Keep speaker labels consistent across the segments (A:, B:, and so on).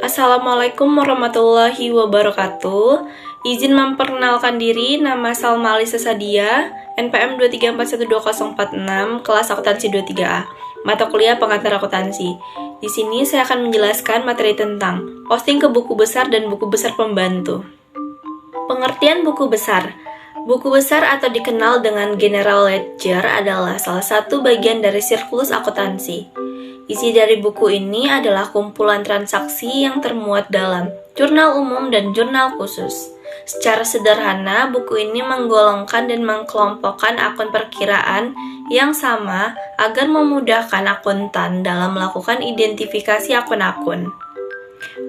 A: Assalamualaikum warahmatullahi wabarakatuh. Izin memperkenalkan diri, nama Salma Alisa Sadia, NPM 2341246, kelas akuntansi 23A, mata kuliah pengantar akuntansi. Di sini saya akan menjelaskan materi tentang posting ke buku besar dan buku besar pembantu. Pengertian buku besar. Buku besar atau dikenal dengan General Ledger adalah salah satu bagian dari siklus akuntansi. Isi dari buku ini adalah kumpulan transaksi yang termuat dalam jurnal umum dan jurnal khusus. Secara sederhana, buku ini menggolongkan dan mengkelompokkan akun perkiraan yang sama agar memudahkan akuntan dalam melakukan identifikasi akun-akun.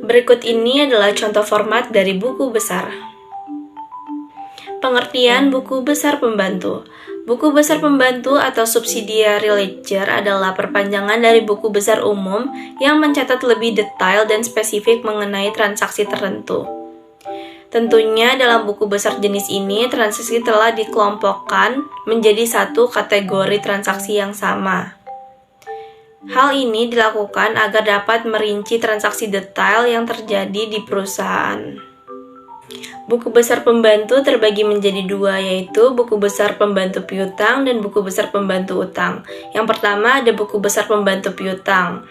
A: Berikut ini adalah contoh format dari buku besar. Pengertian buku besar pembantu. Buku besar pembantu atau subsidiary ledger adalah perpanjangan dari buku besar umum yang mencatat lebih detail dan spesifik mengenai transaksi tertentu. Tentunya dalam buku besar jenis ini, transaksi telah dikelompokkan menjadi satu kategori transaksi yang sama. Hal ini dilakukan agar dapat merinci transaksi detail yang terjadi di perusahaan. Buku besar pembantu terbagi menjadi dua, yaitu buku besar pembantu piutang dan buku besar pembantu utang. Yang pertama ada buku besar pembantu piutang.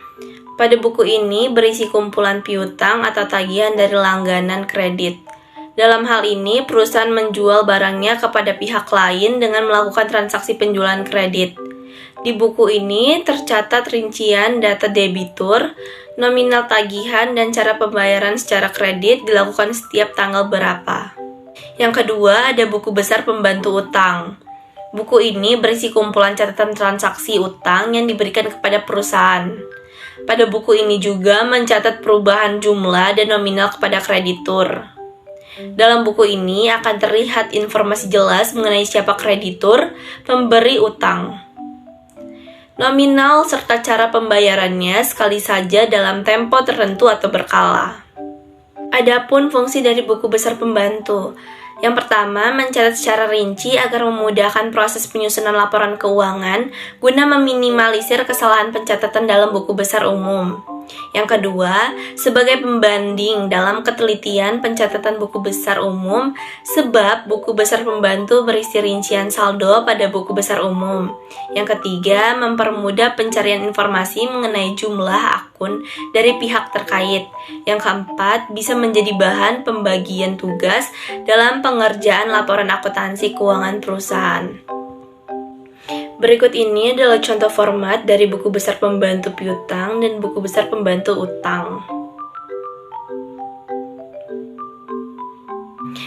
A: Pada buku ini berisi kumpulan piutang atau tagihan dari langganan kredit. Dalam hal ini, perusahaan menjual barangnya kepada pihak lain dengan melakukan transaksi penjualan kredit. Di buku ini tercatat rincian data debitur, nominal tagihan, dan cara pembayaran secara kredit dilakukan setiap tanggal berapa. Yang kedua, ada buku besar pembantu utang. Buku ini berisi kumpulan catatan transaksi utang yang diberikan kepada perusahaan. Pada buku ini juga mencatat perubahan jumlah dan nominal kepada kreditur. Dalam buku ini akan terlihat informasi jelas mengenai siapa kreditur, pemberi utang, nominal, serta cara pembayarannya sekali saja dalam tempo tertentu atau berkala. Adapun fungsi dari buku besar pembantu. Yang pertama, mencatat secara rinci agar memudahkan proses penyusunan laporan keuangan guna meminimalisir kesalahan pencatatan dalam buku besar umum. Yang kedua, sebagai pembanding dalam ketelitian pencatatan buku besar umum, sebab buku besar pembantu berisi rincian saldo pada buku besar umum. Yang ketiga, mempermudah pencarian informasi mengenai jumlah akun dari pihak terkait. Yang keempat, bisa menjadi bahan pembagian tugas dalam pengerjaan laporan akuntansi keuangan perusahaan. Berikut ini adalah contoh format dari buku besar pembantu piutang dan buku besar pembantu utang.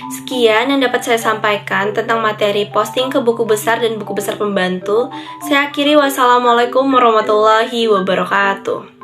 A: Sekian yang dapat saya sampaikan tentang materi posting ke buku besar dan buku besar pembantu. Saya akhiri, wassalamualaikum warahmatullahi wabarakatuh.